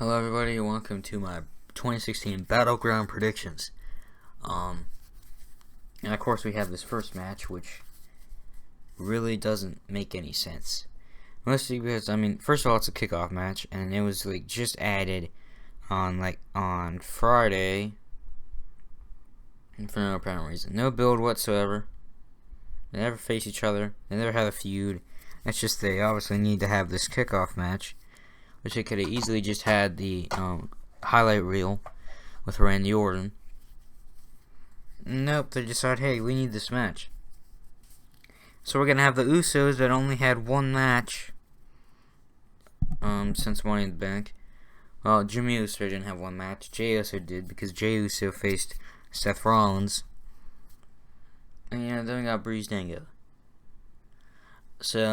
Hello everybody, welcome to my 2016 Battleground predictions. And of course we have this first match, which really doesn't make any sense. Mostly because, first of all, it's a kickoff match, and it was just added on Friday, and for no apparent reason. No build whatsoever. They never face each other. They never have a feud. It's just they obviously need to have this kickoff match, which they could have easily just had the highlight reel with Randy Orton. Nope, they decide, hey, we need this match. So we're gonna have the Usos that only had one match since Money in the Bank. Well, Jimmy Uso didn't have one match. Jey Uso did, because Jey Uso faced Seth Rollins. And then we got Breeze Dango. So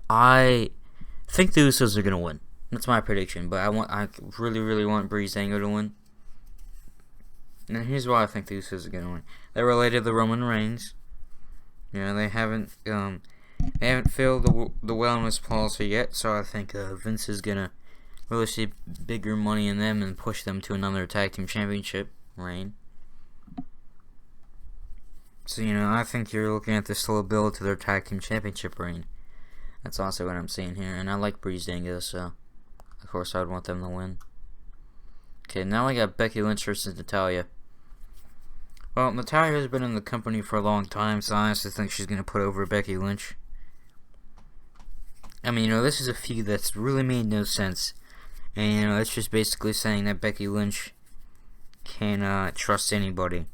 I think the Usos are gonna win. That's my prediction. But I really want Breeze Dango to win. And here's why I think the Usos are gonna win. They're related to Roman Reigns. They haven't failed the wellness policy yet. So I think Vince is gonna really see bigger money in them and push them to another tag team championship reign. So I think you're looking at this slow build to their tag team championship reign. That's also what I'm seeing here, and I like Breeze Dango, so of course I would want them to win. Okay, now we got Becky Lynch versus Natalya. Well, Natalya has been in the company for a long time, so I honestly think she's going to put over Becky Lynch. This is a feud that's really made no sense. And, it's just basically saying that Becky Lynch can trust anybody.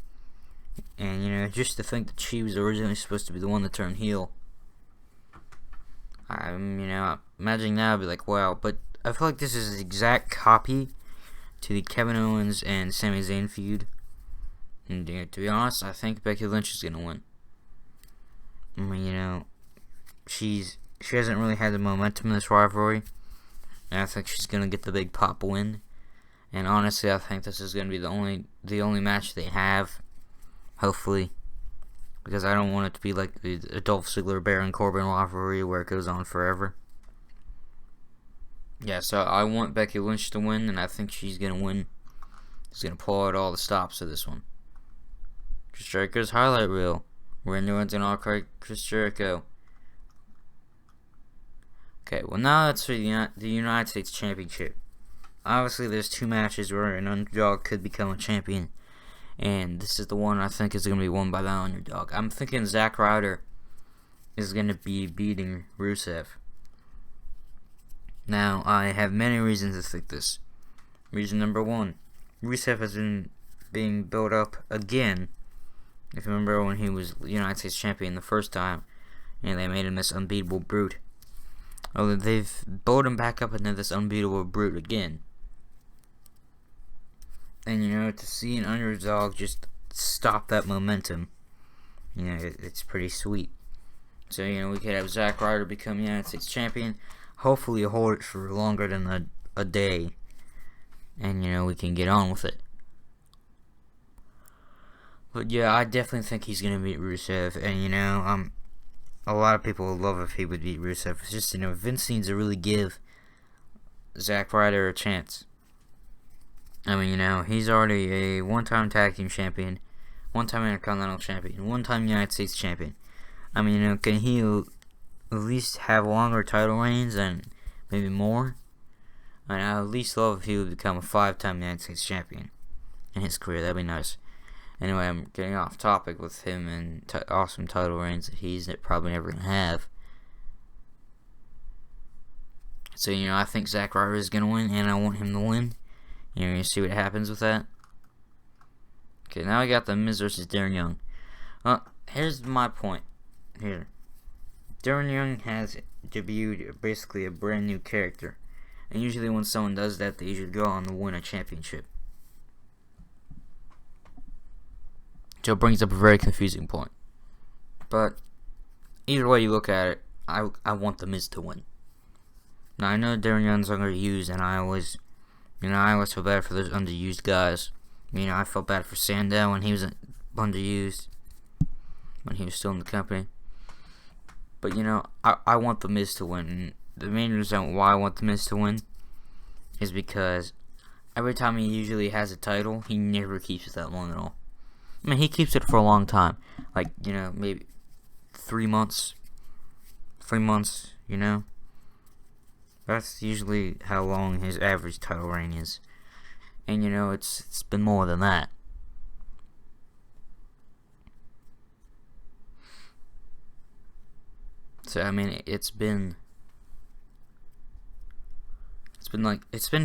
And, just to think that she was originally supposed to be the one to turn heel. Imagining now, I'd be like, wow. But I feel like this is an exact copy to the Kevin Owens and Sami Zayn feud. And to be honest, I think Becky Lynch is gonna win. She hasn't really had the momentum in this rivalry, and I think she's gonna get the big pop win. And honestly, I think this is gonna be the only match they have. Hopefully, because I don't want it to be like the Dolph Ziggler Baron Corbin rivalry where it goes on forever. Yeah, so I want Becky Lynch to win, and I think she's gonna win. She's gonna pull out all the stops of this one. Chris Jericho's highlight reel. Randy Orton and all Chris Jericho. Okay, well now that's for the United States Championship. Obviously, there's two matches where an underdog could become a champion, and this is the one I think is going to be won by the underdog. I'm thinking Zack Ryder is going to be beating Rusev. Now, I have many reasons to think this. Reason number one, Rusev has been being built up again. If you remember when he was United States Champion the first time, and they made him this unbeatable brute. Oh, they've built him back up into this unbeatable brute again. And to see an underdog just stop that momentum, it's pretty sweet. So we could have Zack Ryder become United States Champion. Hopefully hold it for longer than a day, and we can get on with it. But yeah, I definitely think he's gonna beat Rusev, and a lot of people would love if he would beat Rusev. It's just Vince needs to really give Zack Ryder a chance. He's already a one-time tag team champion, one-time Intercontinental champion, one-time United States champion. Can he at least have longer title reigns and maybe more? I'd at least love if he would become a 5-time United States champion in his career. That'd be nice. Anyway, I'm getting off topic with him and awesome title reigns that he's probably never going to have. So, I think Zack Ryder is going to win, and I want him to win. You see what happens with that? Okay, now we got The Miz versus Darren Young. Here's my point. Here. Darren Young has debuted basically a brand new character. And usually when someone does that, they usually go on to win a championship. So it brings up a very confusing point. But either way you look at it, I want The Miz to win. Now I know Darren Young's underused, and I always feel bad for those underused guys. I felt bad for Sandow when he was underused, when he was still in the company. But I want The Miz to win. The main reason why I want The Miz to win is because every time he usually has a title, he never keeps it that long at all. I mean, he keeps it for a long time. Like, maybe 3 months. 3 months, That's usually how long his average title reign is. And, it's been more than that. So, I mean, it's been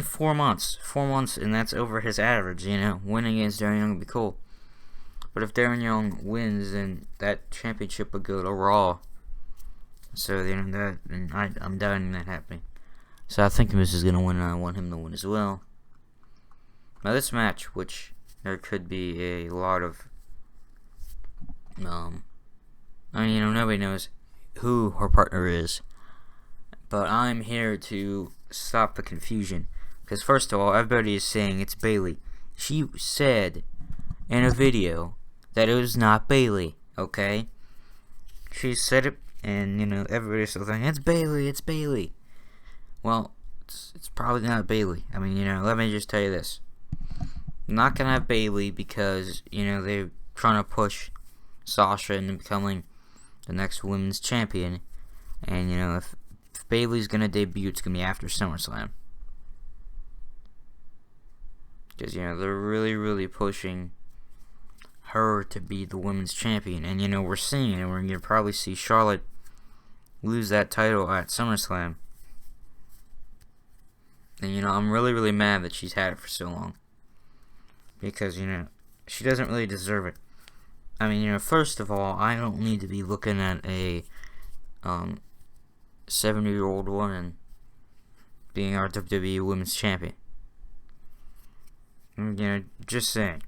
4 months. 4 months, and that's over his average, Winning against Darren Young would be cool. But if Darren Young wins, then that championship would go to Raw. So, I'm doubting that happening. So, I think Miz is going to win, and I want him to win as well. Now, this match, which there could be a lot of, nobody knows who her partner is. But I'm here to stop the confusion. Because, first of all, everybody is saying it's Bayley. She said in a video that it was not Bayley, okay? She said it, and, everybody's still thinking, it's Bayley, it's Bayley. Well, it's probably not Bayley. I mean, let me just tell you this. I'm not going to have Bayley because, they're trying to push Sasha into becoming the next women's champion. And, if Bayley's going to debut, it's going to be after SummerSlam. Because, they're really, really pushing her to be the women's champion. And, we're seeing it. We're going to probably see Charlotte lose that title at SummerSlam. And, I'm really, really mad that she's had it for so long. Because, she doesn't really deserve it. I mean, first of all, I don't need to be looking at a 70-year-old woman being our WWE Women's Champion. Just saying.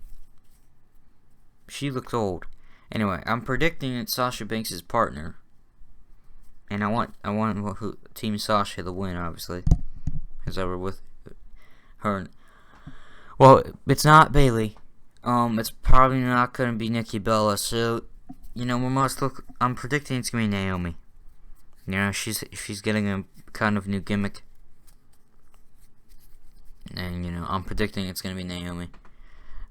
She looks old. Anyway, I'm predicting that Sasha Banks' partner, and I want Team Sasha to win, obviously, as I were with her. Well, it's not Bayley. It's probably not going to be Nikki Bella. So, I'm predicting it's going to be Naomi. She's getting a kind of new gimmick. And, I'm predicting it's going to be Naomi.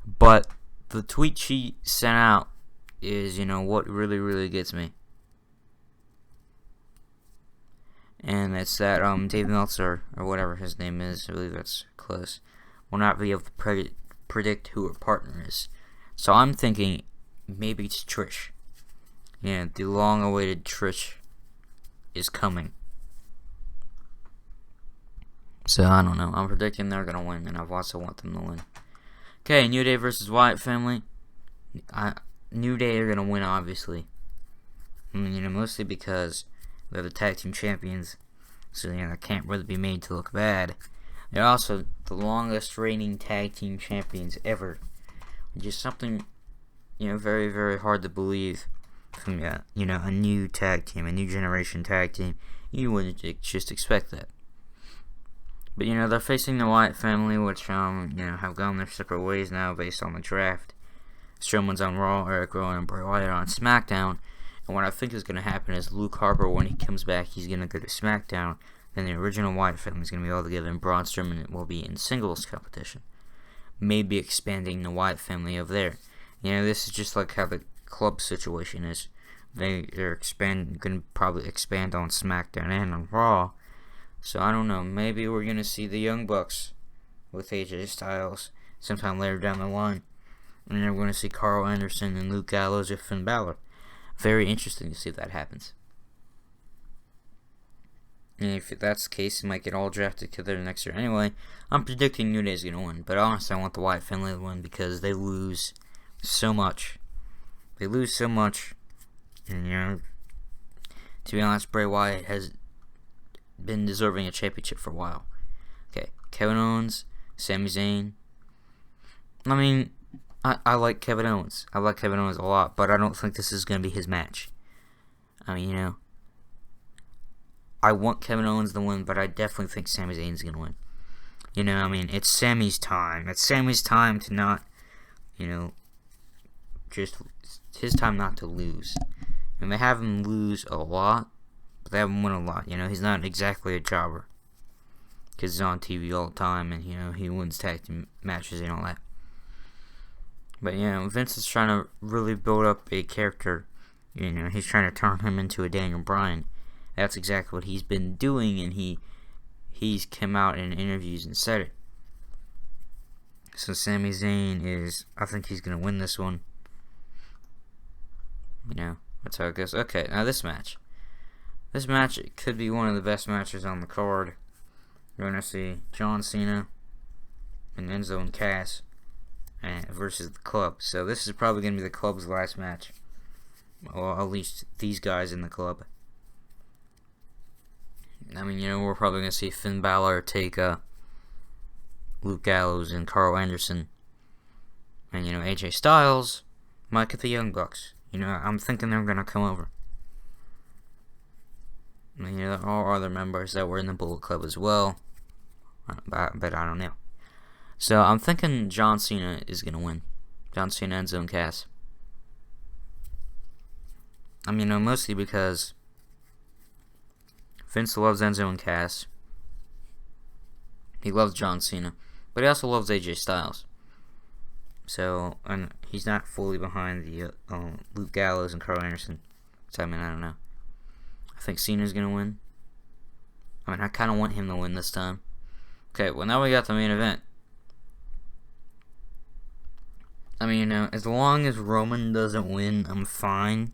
But the tweet she sent out is, what really, really gets me. And it's that, Dave Meltzer, or whatever his name is, I believe that's close, will not be able to predict who her partner is. So I'm thinking maybe it's Trish. The long-awaited Trish is coming. So I don't know. I'm predicting they're gonna win, and I also want them to win. Okay, New Day versus Wyatt family. New Day are gonna win, obviously. Mostly because they're the tag team champions, so they can't really be made to look bad. They're also the longest reigning tag team champions ever, which is something, very, very hard to believe from, a new tag team, a new generation tag team. You wouldn't just expect that. But, they're facing the Wyatt family, which, have gone their separate ways now based on the draft. Strowman's on Raw, Eric Rowan and Bray Wyatt are on SmackDown. And what I think is going to happen is Luke Harper, when he comes back, he's going to go to SmackDown. Then the original Wyatt family is going to be all together, and Braun Strowman will be in singles competition. Maybe expanding the Wyatt family over there. This is just like how the club situation is. They're going to probably expand on SmackDown and on Raw. So I don't know. Maybe we're going to see the Young Bucks with AJ Styles sometime later down the line. And then we're going to see Carl Anderson and Luke Gallows with Finn Balor. Very interesting to see if that happens. And if that's the case, it might get all drafted together next year. Anyway, I'm predicting New Day is going to win. But honestly, I want the Wyatt family to win because they lose so much. And, to be honest, Bray Wyatt has been deserving a championship for a while. Okay, Kevin Owens, Sami Zayn. I mean, I like Kevin Owens. I like Kevin Owens a lot, but I don't think this is going to be his match. I mean, I want Kevin Owens to win, but I definitely think Sami Zayn's going to win. It's Sami's time. It's Sami's time to not, just his time not to lose. And they have him lose a lot, but they have him win a lot. He's not exactly a jobber. because he's on TV all the time, and you know he wins tag team matches and all that. But you know, Vince is trying to really build up a character. You know, he's trying to turn him into a Daniel Bryan. That's exactly what he's been doing, and he's come out in interviews and said it. So Sami Zayn is, I think he's gonna win this one. You know, that's how it goes. Okay, now this match. This match could be one of the best matches on the card. You're gonna see John Cena and Enzo and Cass versus the Club. So this is probably gonna be the Club's last match, or at least these guys in the Club. I mean, you know, we're probably gonna see Finn Balor take Luke Gallows and Carl Anderson, and you know AJ Styles might get the Young Bucks. You know, I'm thinking they're gonna come over. And, you know, there are other members that were in the Bullet Club as well, but I don't know. So I'm thinking John Cena is gonna win. John Cena, Enzo, and Cass. I mean, you know, mostly because Vince loves Enzo and Cass. He loves John Cena, but he also loves AJ Styles. So, and he's not fully behind the Luke Gallows and Carl Anderson. So, I mean, I don't know. I think Cena's gonna win. I mean, I kind of want him to win this time. Okay, well, now we got the main event. I mean, you know, as long as Roman doesn't win, I'm fine.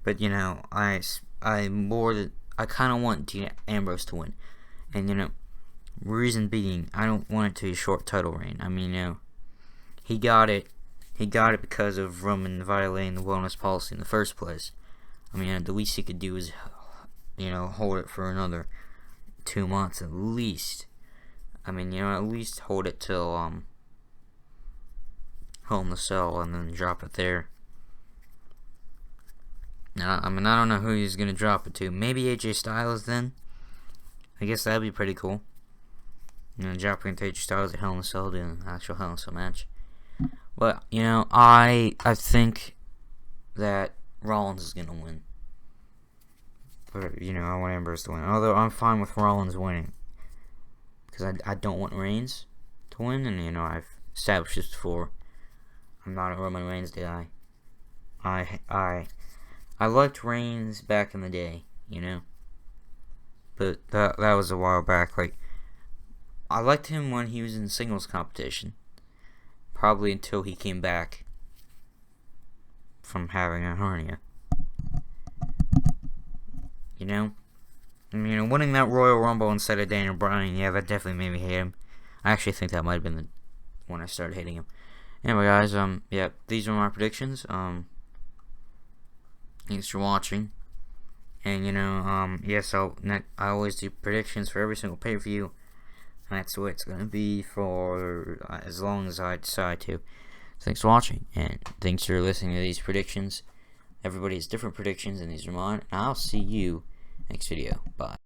But, you know, I kind of want Dean Ambrose to win. And, you know, reason being, I don't want it to be a short title reign. I mean, you know, he got it because of Roman violating the wellness policy in the first place. I mean, the least he could do is, you know, hold it for another 2 months at least. I mean, you know, at least hold it till Hell in the Cell and then drop it there. Now, I mean, I don't know who he's gonna drop it to. Maybe AJ Styles then. I guess that'd be pretty cool. You know, dropping to AJ Styles at Hell in the Cell, doing an actual Hell in the Cell match. But, you know, I think that Rollins is gonna win. But, you know, I want Ambrose to win. Although I'm fine with Rollins winning, because I don't want Reigns to win, and you know I've established this before. I'm not a Roman Reigns guy. I liked Reigns back in the day, you know, but that was a while back. Like, I liked him when he was in singles competition, probably until he came back from having a hernia. You know? I mean, you know, winning that Royal Rumble instead of Daniel Bryan, yeah, that definitely made me hate him. I actually think that might have been when I started hating him. Anyway, guys, yeah, these are my predictions. Thanks for watching. And, you know, yes, I always do predictions for every single pay-per-view. That's what it's going to be for as long as I decide to. Thanks for watching, and thanks for listening to these predictions. Everybody has different predictions, and these are mine. And I'll see you next video. Bye.